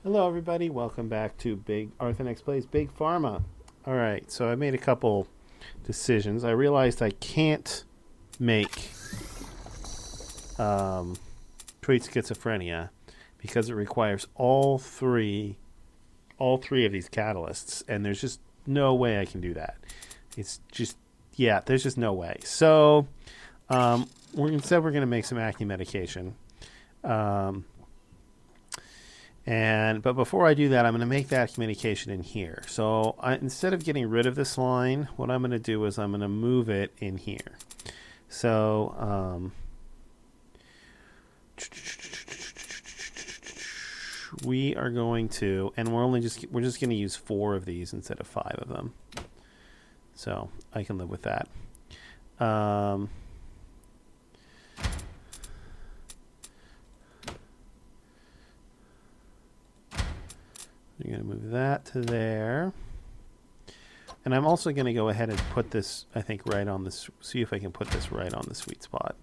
Hello, everybody. Welcome back to Big Arthenex Plays Big Pharma. All right, so I made a couple decisions. I realized I can't make treat schizophrenia because it requires all three of these catalysts, and there's just no way I can do that. It's just there's just no way. So we're going to make some acne medication. Um, but before I do that, I'm going to make that communication in here. So instead of getting rid of this line, what I'm going to do is I'm going to move it in here. So we are going to, and we're just going to use 4 of these instead of 5 of them. So I can live with that. I'm going to move that to there. And I'm also going to go ahead and put this, I think, right on this, see if I can put this right on the sweet spot.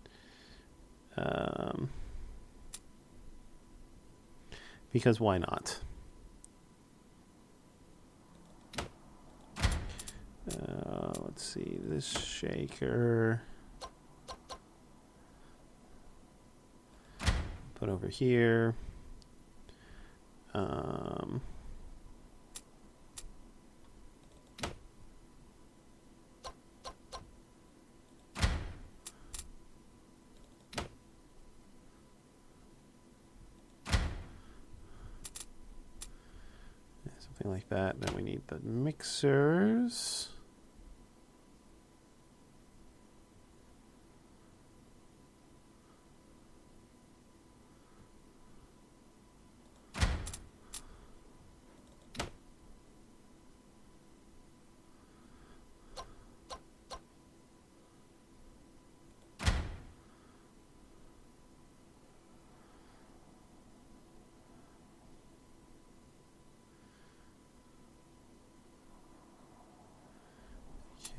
Because why not? Let's see, this shaker. Put over here. Something like that. Then we need the mixers.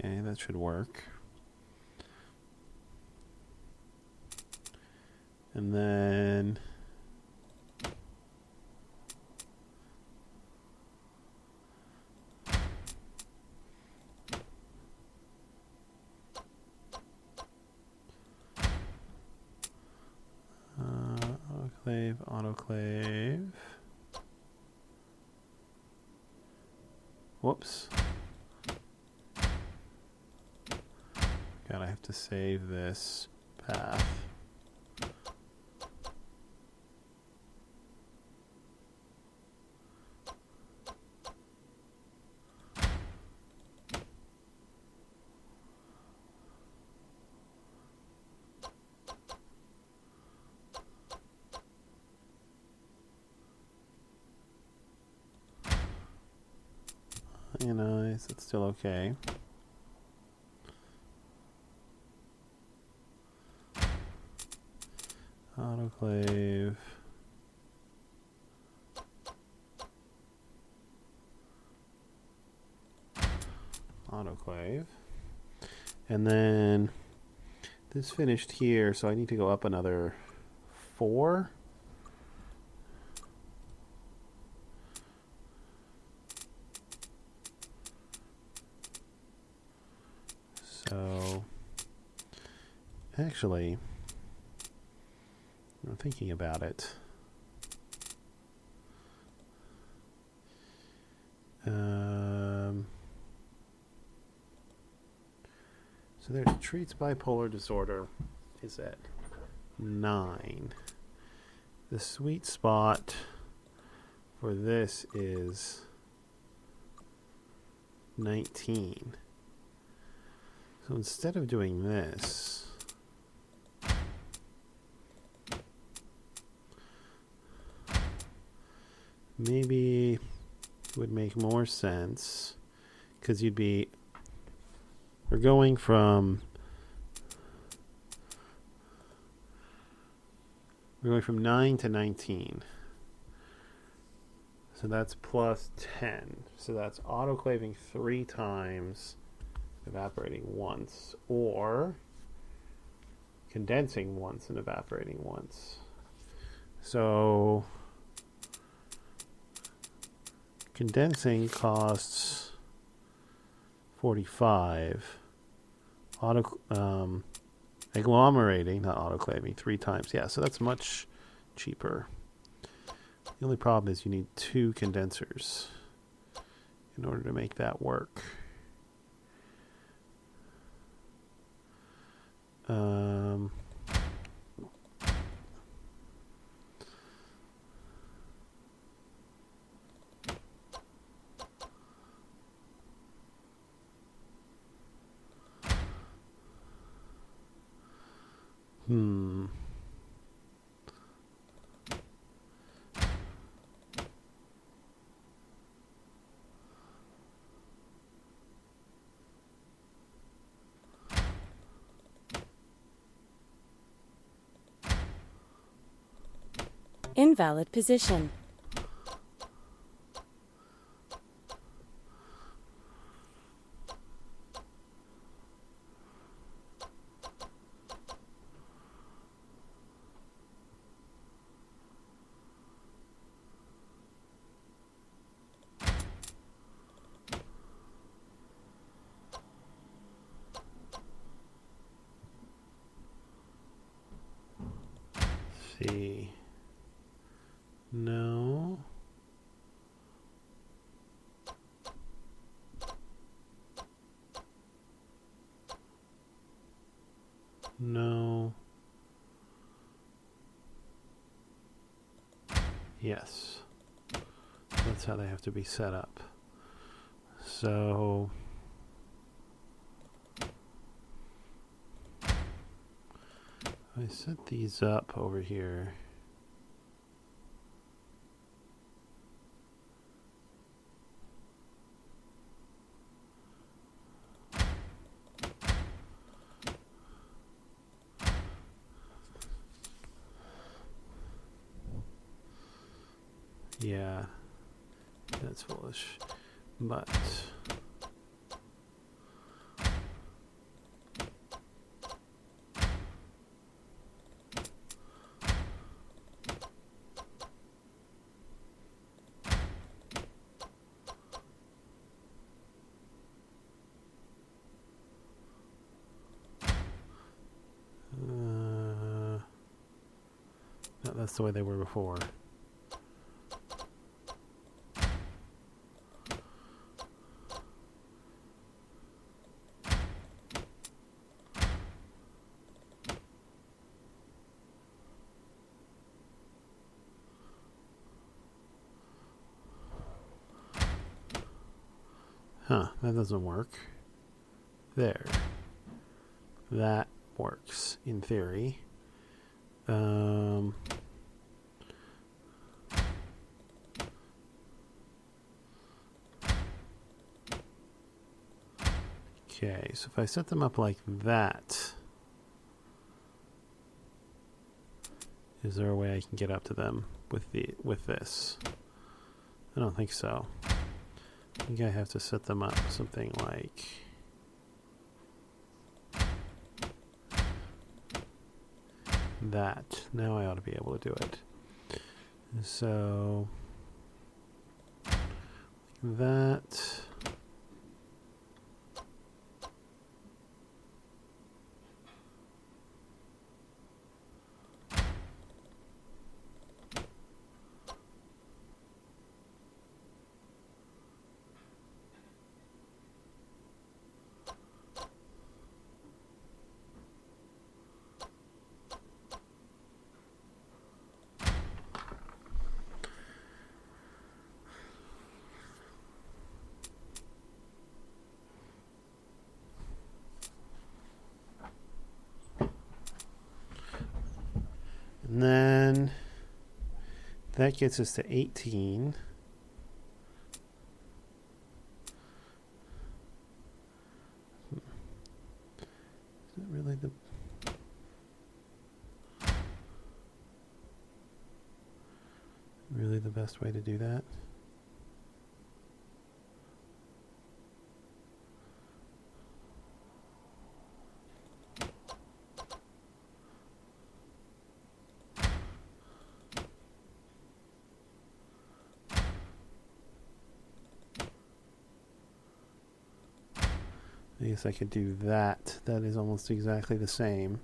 Okay, that should work. And then autoclave. Whoops. God, I have to save this path. Nice, it's still okay. Autoclave. Autoclave. And then this finished here, so I need to go up another 4. So, actually, I'm thinking about it. So there's treats bipolar disorder is at 9. The sweet spot for this is 19. So instead of doing this, maybe it would make more sense because we're going from 9 to 19. So that's plus 10. So that's autoclaving 3 times, evaporating once, or condensing once and evaporating once. So Condensing costs 45. Agglomerating, not autoclaving, 3 times. Yeah, so that's much cheaper. The only problem is you need 2 condensers in order to make that work. Invalid position. See. No. No. Yes. That's how they have to be set up. So I set these up over here. Yeah, that's foolish, but no, that's the way they were before. Huh, that doesn't work. There. That works, in theory. Okay, so if I set them up like that, is there a way I can get up to them with this? I don't think so. I think I have to set them up something like that. Now I ought to be able to do it. So that. And then that gets us to 18. Is that really the best way to do that? I guess I could do that. That is almost exactly the same.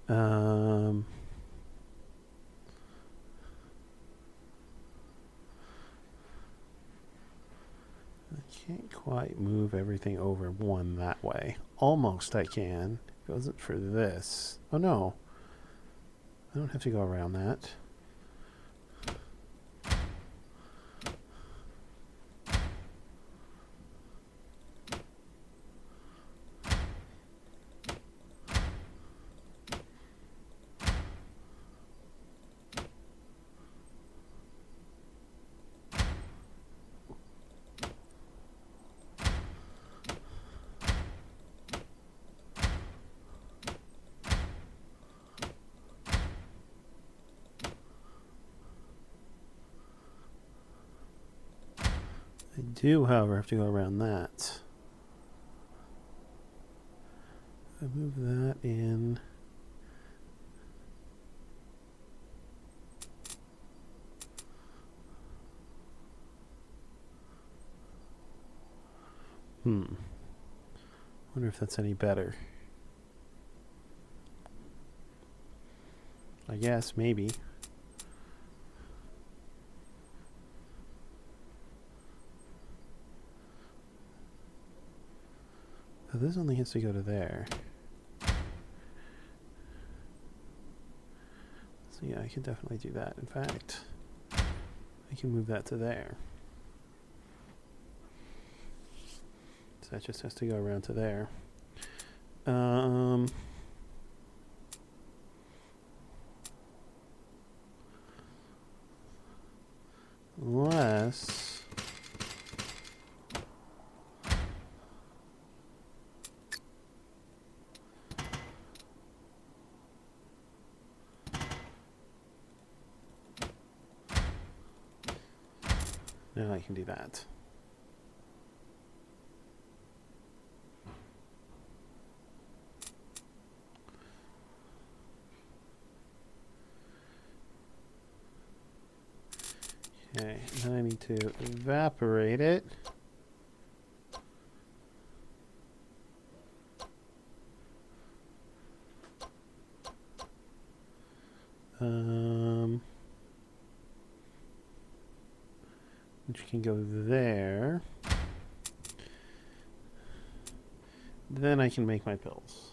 I can't quite move everything over one that way. Almost I can. If it wasn't for this. Oh no. I don't have to go around that. I do, however, have to go around that. I move that in. Wonder if that's any better. I guess, maybe. Oh, this only has to go to there. So yeah, I can definitely do that. In fact, I can move that to there. So that just has to go around to there. Unless... Now I can do that. Okay, then I need to evaporate it. Which can go there. Then I can make my pills.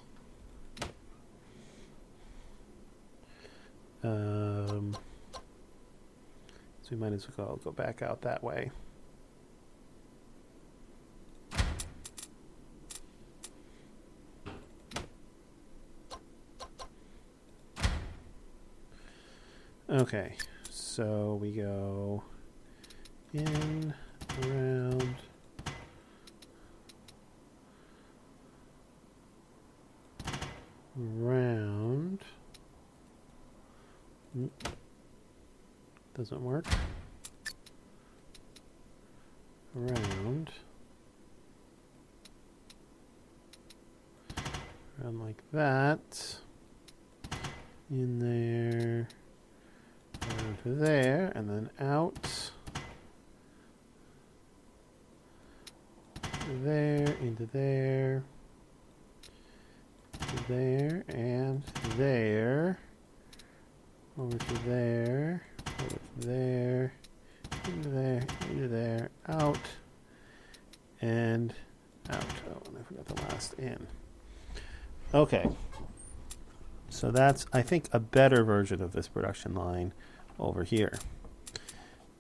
So we might as well go back out that way. Okay, so we go in, around, round. Doesn't work. Around. Around like that. In there. Around to there, and then out. There, into there. To there, and there. Over to there. Over to there. Into there, into there, out, and out. Oh, and I forgot the last in. Okay. So that's, I think, a better version of this production line over here.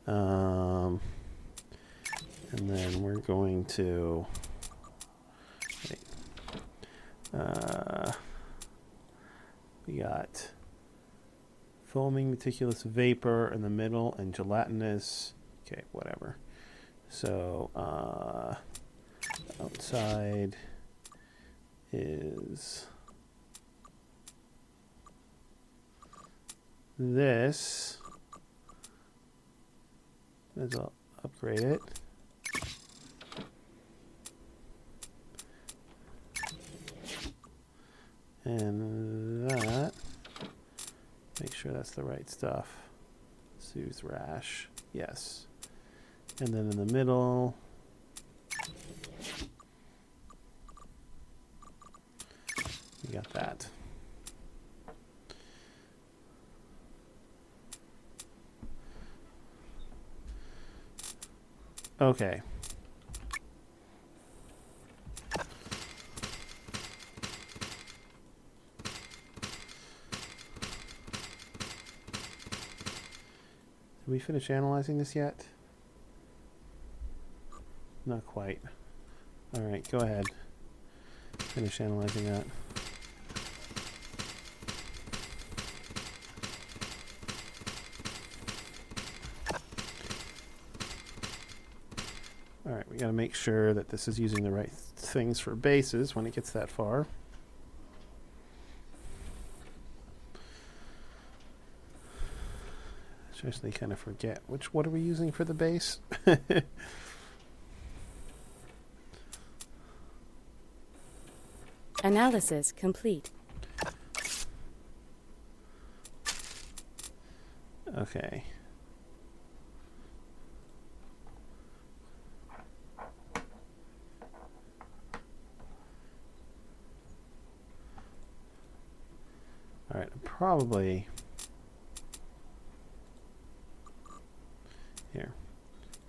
And then we're going to... we got foaming meticulous vapor in the middle and gelatinous. Okay, whatever. So outside is this. Let's upgrade it. And that. Make sure that's the right stuff. Soothes rash. Yes. And then in the middle. Okay. Did we finish analyzing this yet? Not quite. All right, go ahead. Finish analyzing that. All right, we got to make sure that this is using the right things for bases when it gets that far. Especially kind of forget what are we using for the base? Analysis complete. Okay. All right, probably here.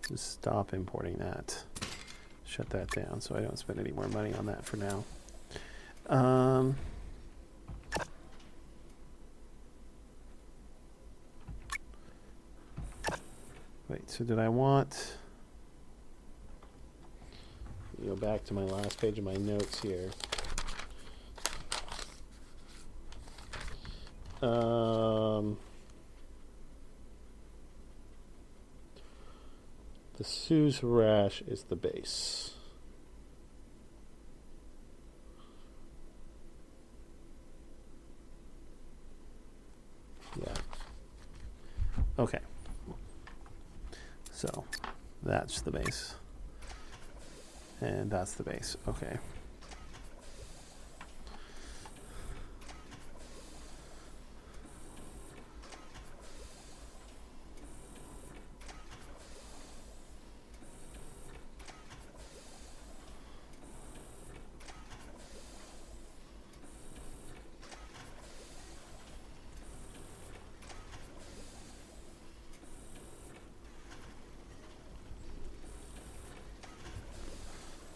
Just stop importing that. Shut that down so I don't spend any more money on that for now. Wait, so did I want... Go back to my last page of my notes here. The Sue's rash is the base. Yeah. Okay. So that's the base. And that's the base. Okay.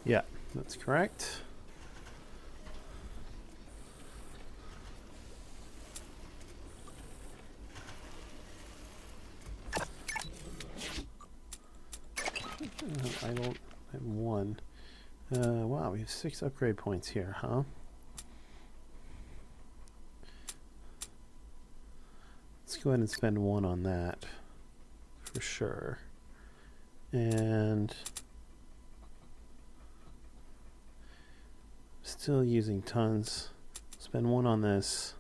Yeah, that's correct. I don't have one. Wow, we have 6 upgrade points here, huh? Let's go ahead and spend 1 on that for sure. And still using tons. Spend 1 on this.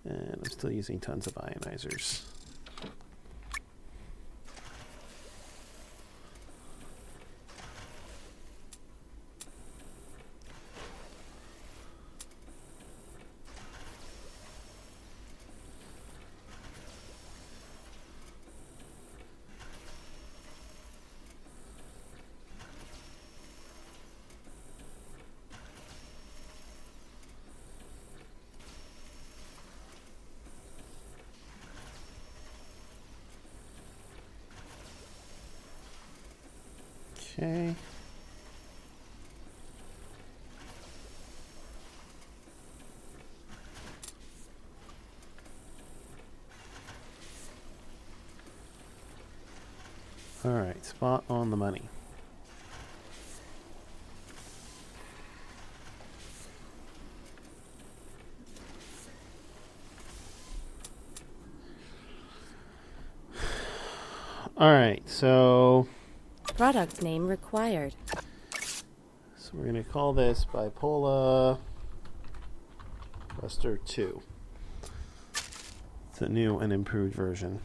And I'm still using tons of ionizers. Okay. All right, spot on the money. All right, so Product name required. we're going to call this Bipolar Buster 2. It's a new and improved version.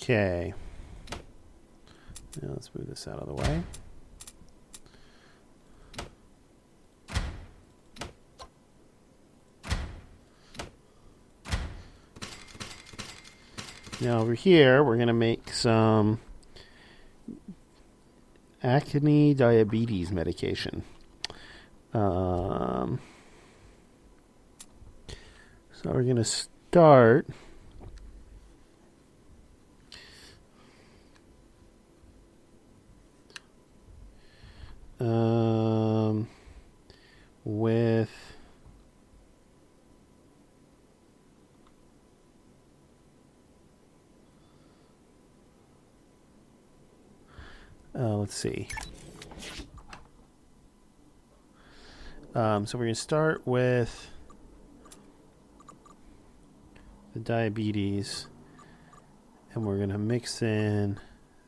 Okay. Now let's move this out of the way. Now over here, we're going to make some acne diabetes medication. So we're going to start Let's see. So we're going to start with the diabetes, and we're going to mix in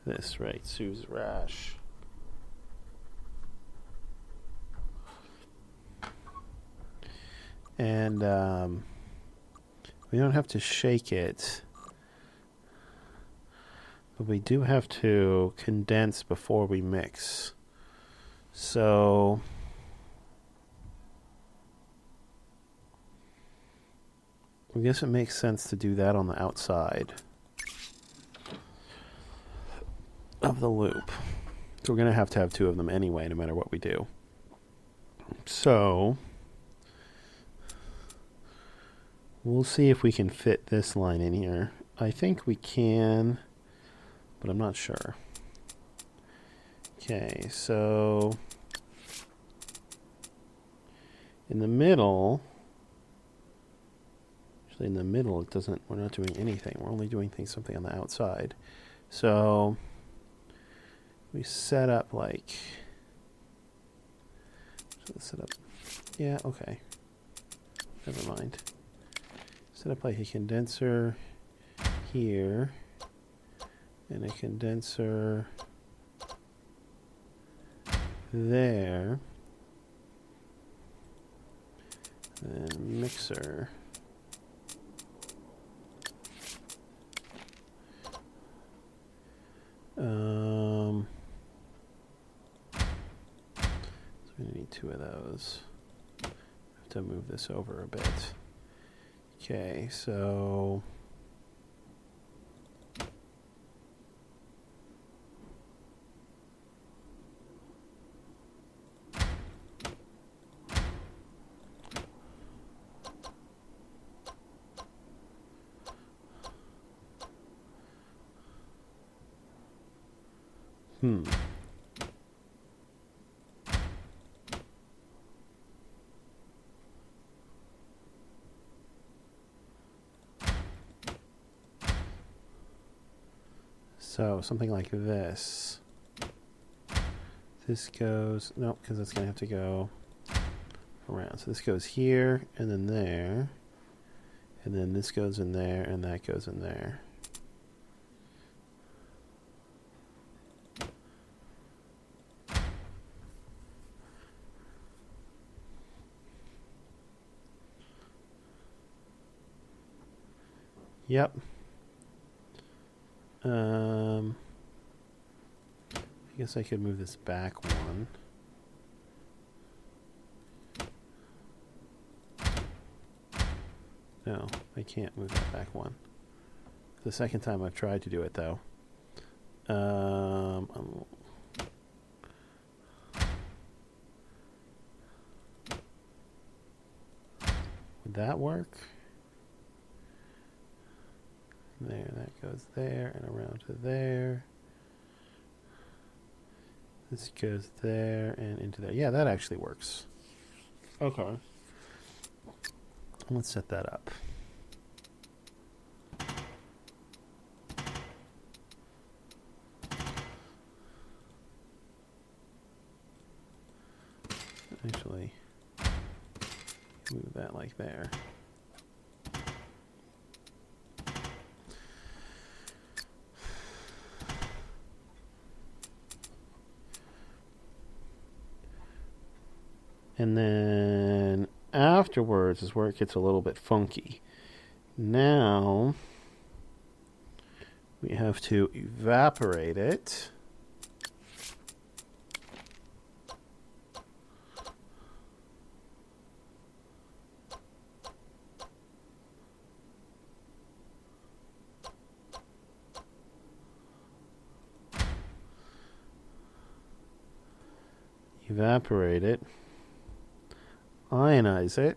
this, right? Sue's rash. And we don't have to shake it, but we do have to condense before we mix. So I guess it makes sense to do that on the outside of the loop. So we're going to have 2 of them anyway, no matter what we do. So we'll see if we can fit this line in here. I think we can, but I'm not sure. Okay, so in the middle, actually in the middle it doesn't, we're not doing anything. We're only doing something on the outside. So we set up like, so let's set up, yeah, okay. Never mind. Set up like a condenser here and a condenser there, and mixer. So we need 2 of those. I have to move this over a bit. Okay, so so something like this. This goes, no, because it's going to have to go around. So this goes here, and then there, and then this goes in there, and that goes in there. Yep. I guess I could move this back 1. No, I can't move that back 1. The second time I've tried to do it, though. Would that work? There, that goes there, and around to there. This goes there and into there. Yeah, that actually works. Okay. Let's set that up. Actually, move that like there. And then afterwards is where it gets a little bit funky. Now we have to evaporate it. Evaporate it. Ionize it,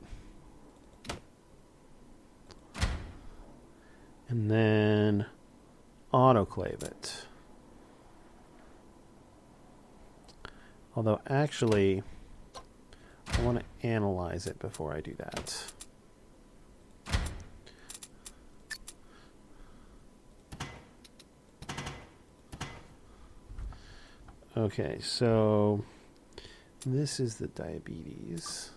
and then autoclave it. Although actually I want to analyze it before I do that. Okay, so this is the diabetes.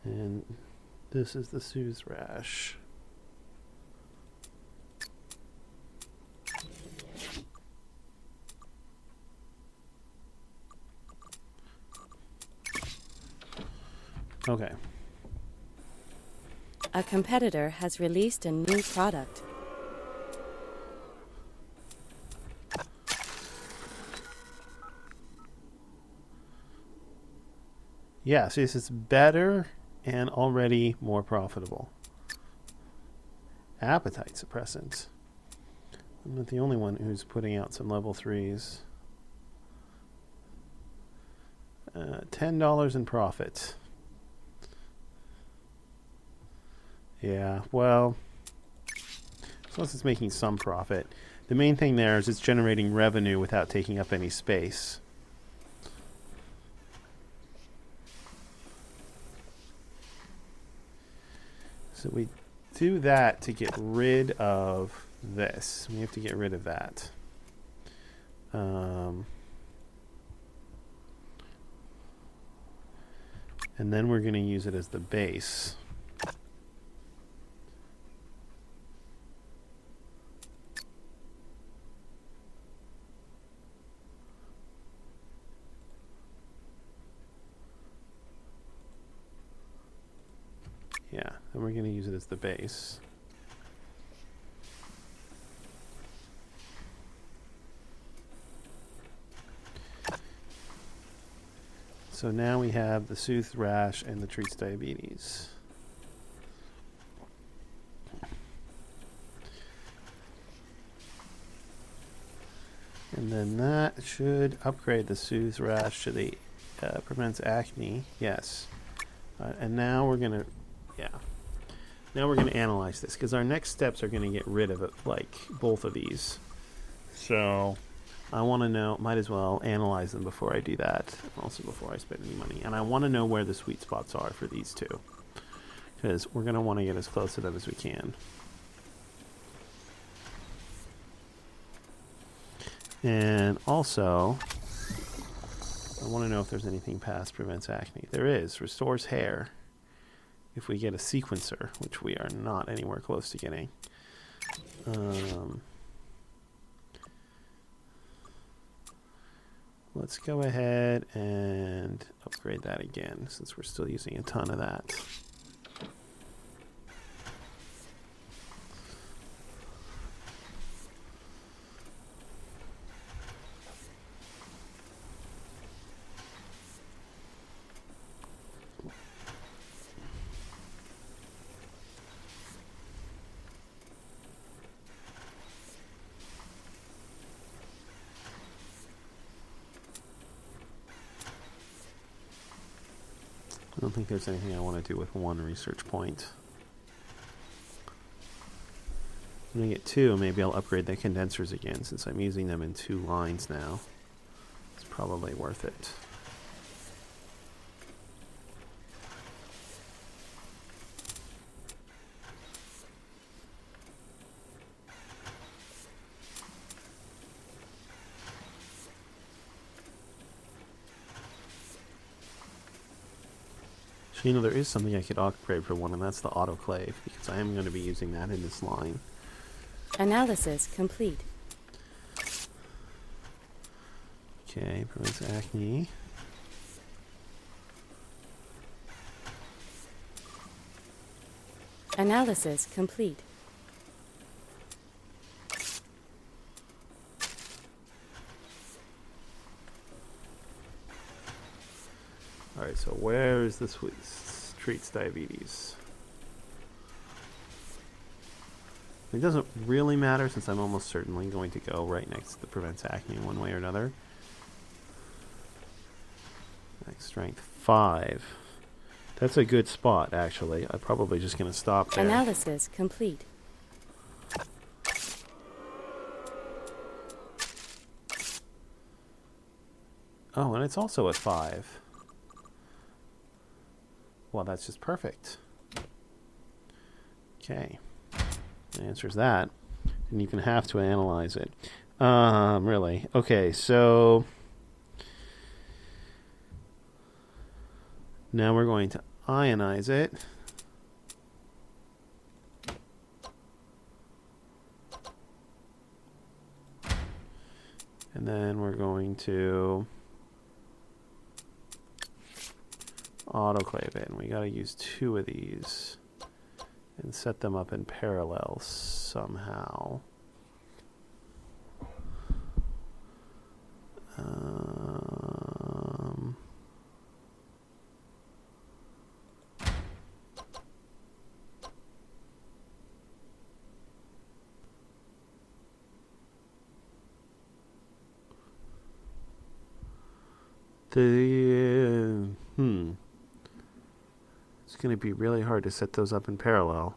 And this is the soothe rash. Okay. A competitor has released a new product. Yeah, so this is better and already more profitable. Appetite suppressant. I'm not the only one who's putting out some level 3s. $10 in profit. Yeah, well, as long as it's making some profit. The main thing there is it's generating revenue without taking up any space. So we do that to get rid of this. We have to get rid of that. And then we're going to use it as the base. Yeah, and we're going to use it as the base. So now we have the soothe rash and the treats diabetes. And then that should upgrade the soothe rash to the prevents acne. Yes. And now we're going to now we're going to analyze this because our next steps are going to get rid of it, like both of these. So I want to know, might as well analyze them before I do that, also before I spend any money. And I want to know where the sweet spots are for these two because we're going to want to get as close to them as we can. And also, I want to know if there's anything past prevents acne. There is. Restores hair. If we get a sequencer, which we are not anywhere close to getting. Let's go ahead and upgrade that again, since we're still using a ton of that. I don't think there's anything I want to do with one research point. When I get two, maybe I'll upgrade the condensers again, since I'm using them in 2 lines now. It's probably worth it. So, you know, there is something I could upgrade for one, and that's the autoclave, because I am going to be using that in this line. Analysis complete. Okay, prevents acne. Analysis complete. Alright, so where is this treats diabetes? It doesn't really matter since I'm almost certainly going to go right next to the prevents acne one way or another. Next strength 5. That's a good spot, actually. I'm probably just going to stop there. Analysis complete. Oh, and it's also at 5. Well, that's just perfect. Okay. The answer is that. And you can have to analyze it. Really. Okay, so now we're going to ionize it. And then we're going to autoclave it. And we got to use 2 of these and set them up in parallel somehow. It's going to be really hard to set those up in parallel.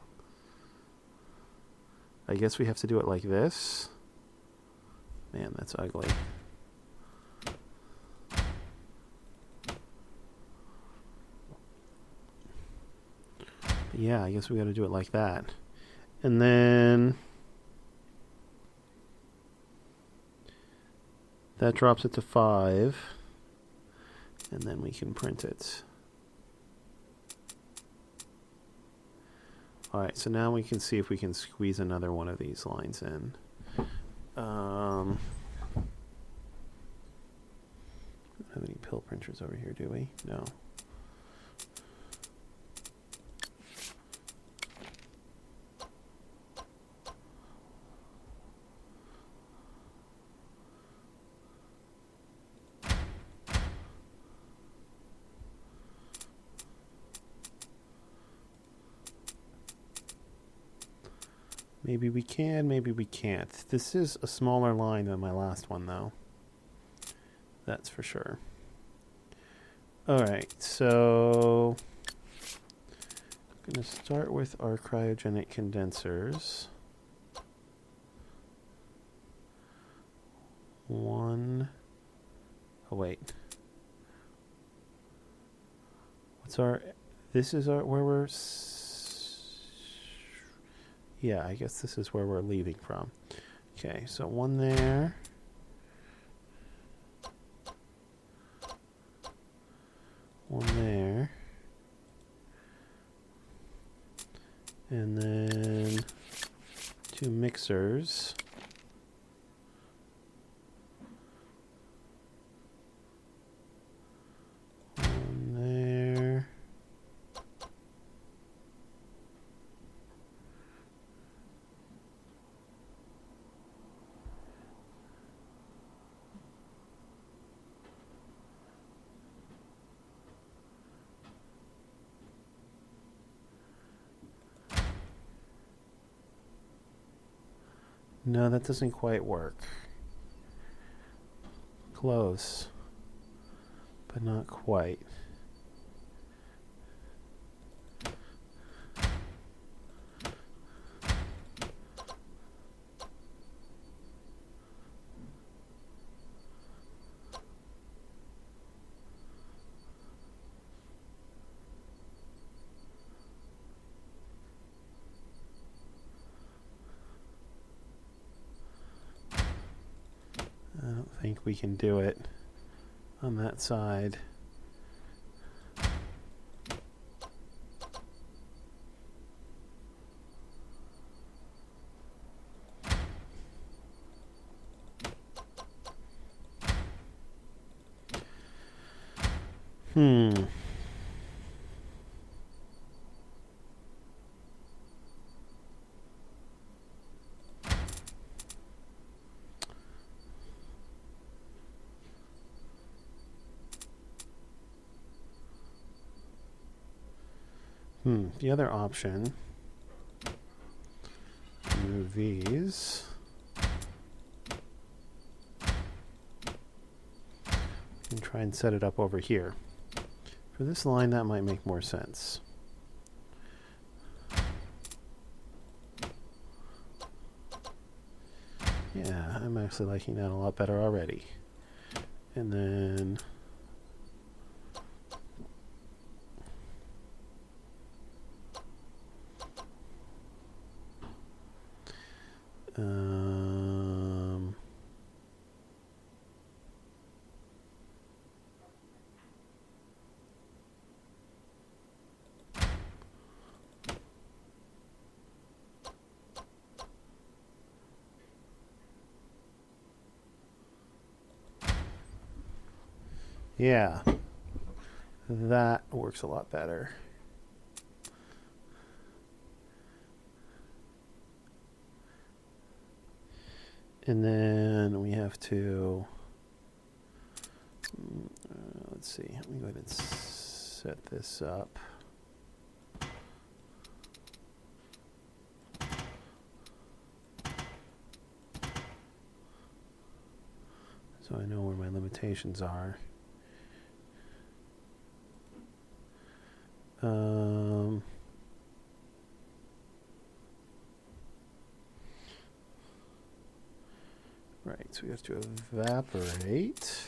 I guess we have to do it like this. Man, that's ugly. Yeah, I guess we got to do it like that. And then that drops it to 5. And then we can print it. All right, so now we can see if we can squeeze another one of these lines in. Don't have any pill printers over here, do we? No. Maybe we can, maybe we can't. This is a smaller line than my last one, though. That's for sure. Alright, so I'm going to start with our cryogenic condensers. 1. Oh, wait. What's our... This is our where we're... Yeah, I guess this is where we're leaving from. Okay, so 1 there. One there. And then 2 mixers. One there. No, that doesn't quite work. Close, but not quite. I don't think we can do it on that side. The other option, move these. And try and set it up over here. For this line, that might make more sense. Yeah, I'm actually liking that a lot better already. And then Um, yeah, that works a lot better. And then we have to, let's see, let me go ahead and set this up. So I know where my limitations are. Right, so we have to evaporate.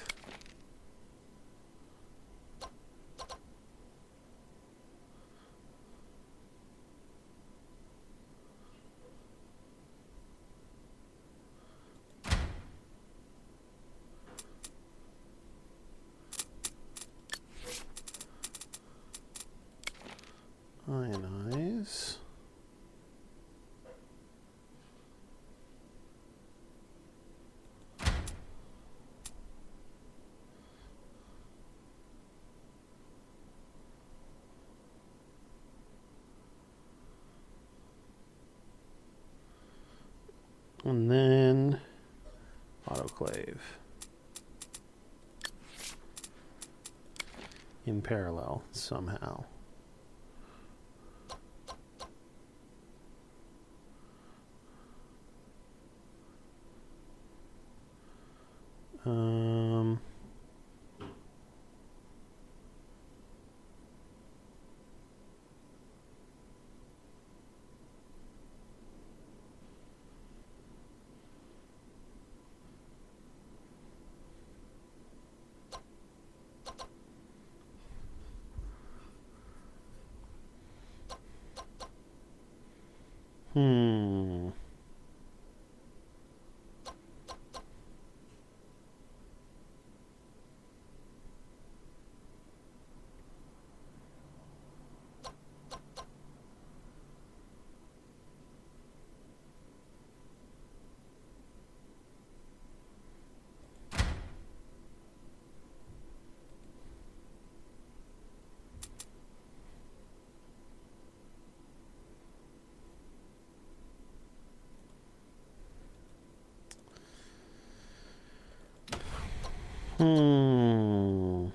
Ionize. And then autoclave in parallel somehow. Hmm. Hmm.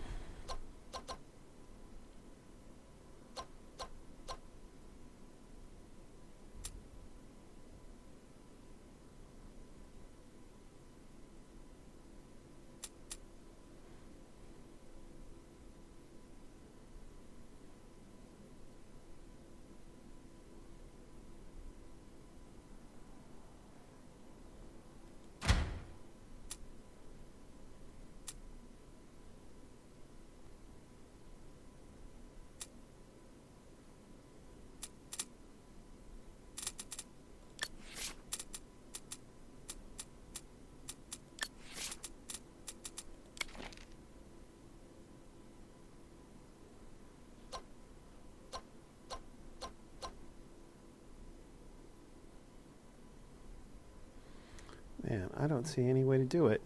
Man, I don't see any way to do it.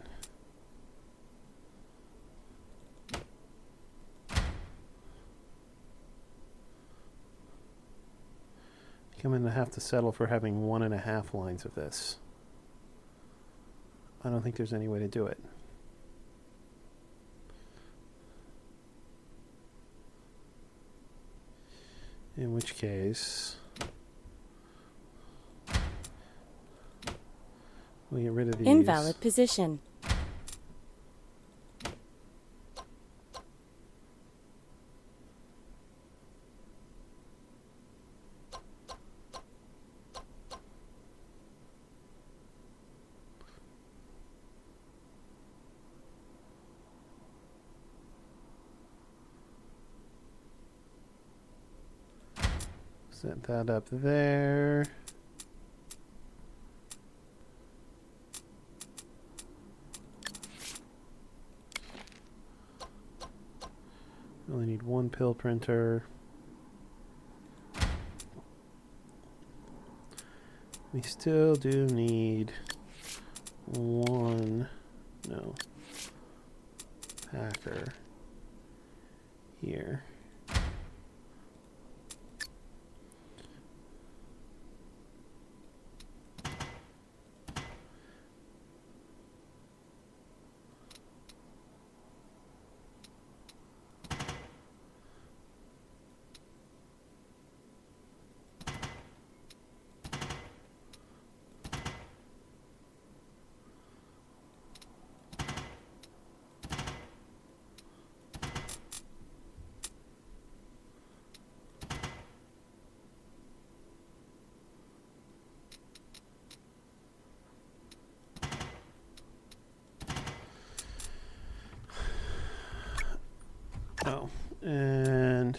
I'm going to have to settle for having 1.5 lines of this. I don't think there's any way to do it. In which case, we'll get rid of these. Invalid position. Set that up there. need one pill printer. We still do need one, no, packer here. Oh, and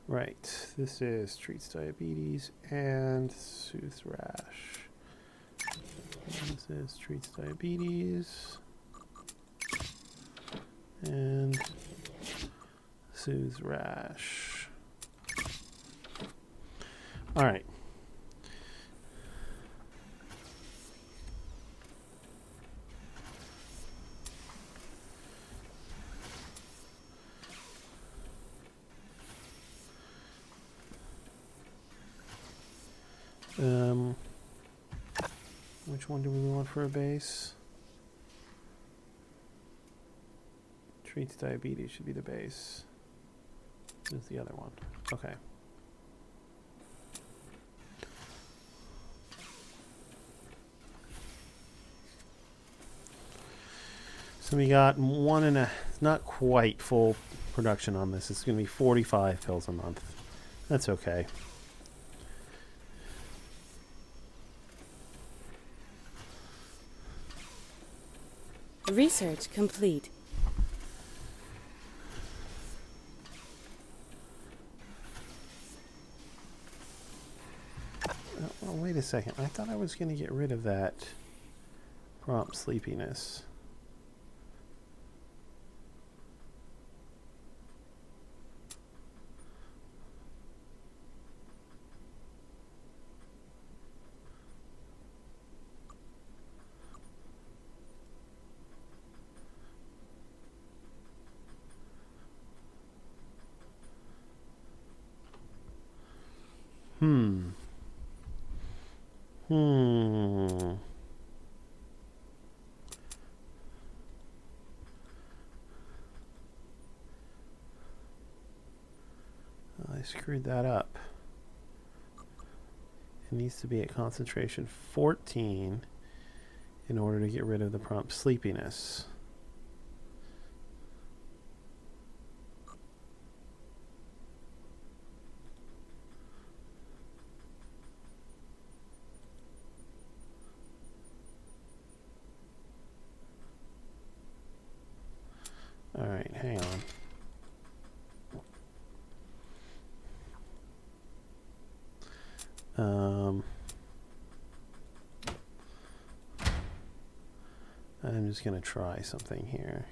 right, this is treats diabetes and soothes rash. This is treats diabetes and soothes rash. All right. Which one do we want for a base? Treats diabetes should be the base. This is the other one. Okay. So we got not quite full production on this. It's going to be 45 pills a month. That's okay. Research complete. Oh, wait a second. I thought I was going to get rid of that prompt sleepiness. I screwed that up. It needs to be at concentration 14 in order to get rid of the prompt sleepiness. All right, hang on. I'm just going to try something here.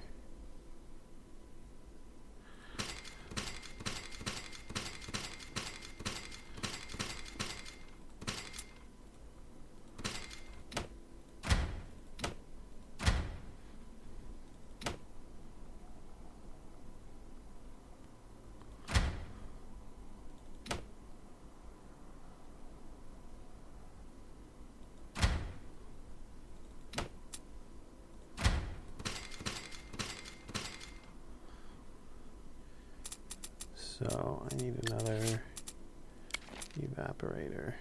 So I need another evaporator.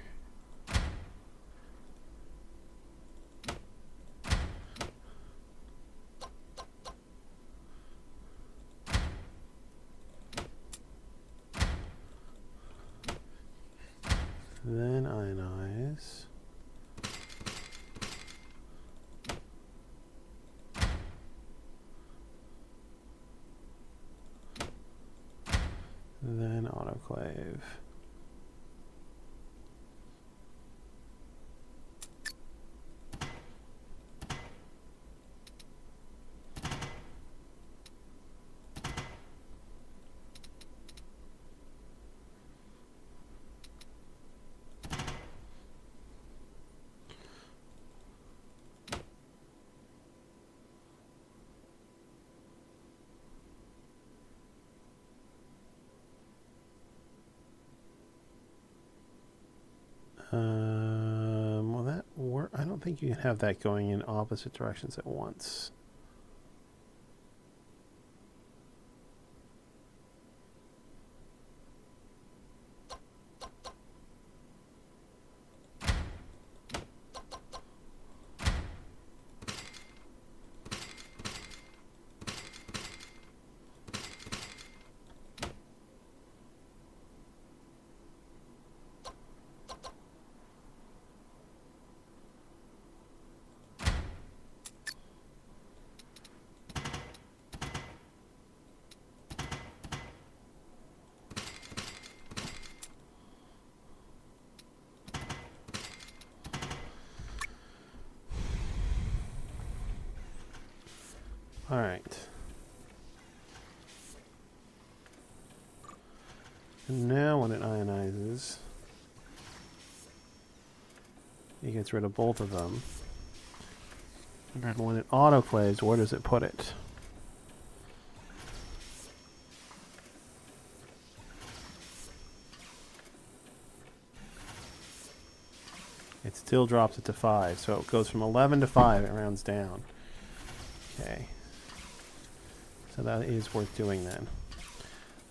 Then ionize. Then autoclave. don't think you can have that going in opposite directions at once. All right. And now when it ionizes, it gets rid of both of them. And then when it autoclaves, where does it put it? It still drops it to 5, so it goes from 11 to 5, it rounds down. Okay. So that is worth doing then.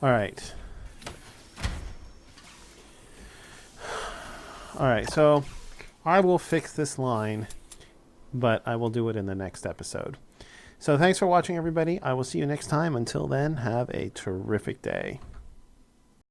Alright. Alright, so I will fix this line, but I will do it in the next episode. So thanks for watching, everybody. I will see you next time. Until then, have a terrific day.